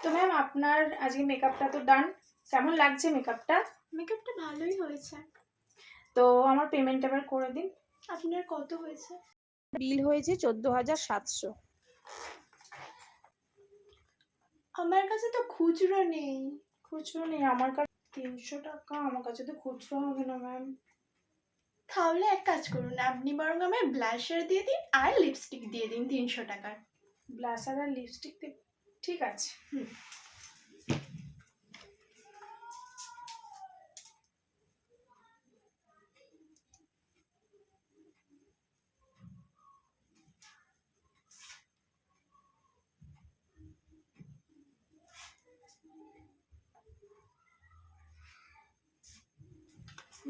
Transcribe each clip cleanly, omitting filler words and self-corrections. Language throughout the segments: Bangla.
তো ম্যাম আপনার আজকে মেকআপটা তো ডান, কেমন লাগছে মেকআপটা? মেকআপটা ভালোই হয়েছে। তো আমার পেমেন্ট এবার করে দিন। আপনার কত হয়েছে? বিল হয়েছে 14,700। আমার কাছে তো খুচরো নেই। খুচরো নেই আমার কাছে? 300 টাকা আমার কাছে তো খুচরো হবে না ম্যাম। তাহলে এক কাজ করুন, আপনি বরং আমায় ব্লাশার দিয়ে দিন আর লিপস্টিক দিয়ে দিন 300 টাকার। ব্লাশার আর লিপস্টিক ঠিক আছে।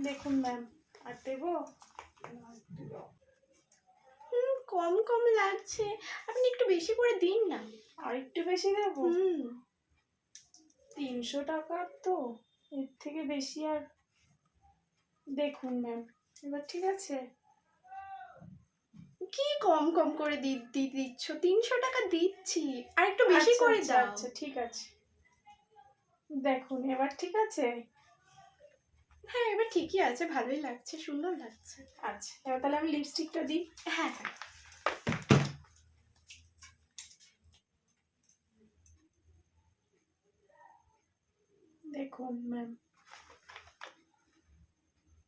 দেখুন ম্যাম, আর দেবো? কম কম লাগছে, আপনি একটু বেশি করে দিন না। আর একটু বেশি দেবো? 300 টাকা তো, এর থেকে বেশি আর। দেখুন ম্যাম, এবার ঠিক আছে? কি কম কম করে দিচ্ছ? 300 টাকা দিচ্ছি, আর একটু বেশি আচ্ছা, করে আচ্ছা, দাও। আচ্ছা ঠিক আছে। দেখুন এবার ঠিক আছে? হ্যাঁ, এবার ঠিকই আছে, ভালোই লাগছে, সুন্দর লাগছে। আচ্ছা, এবার তাহলে আমি লিপস্টিকটা দিই। হ্যাঁ হ্যাঁ। দেখুন ম্যাম।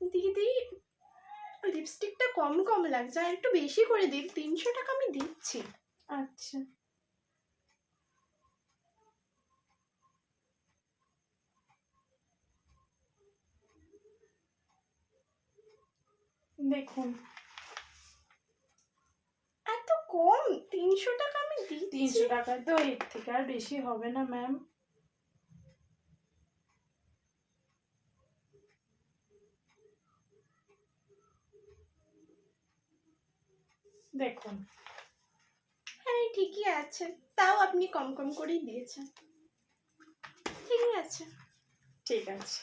দিদি, লিপস্টিকটা কম কম লাগছে, আর একটু বেশি করে দিন। 300 টাকা আমি দিচ্ছি। আচ্ছা, দেখুন। এত কম? 300 টাকা আমি দিচ্ছি। 300 টাকা তো, এর থেকে আর বেশি হবে না ম্যাম। দেখুন। হ্যাঁ ঠিকই আছে, তাও আপনি কম কম করেই দিয়েছেন। ঠিকই আছে। ঠিক আছে।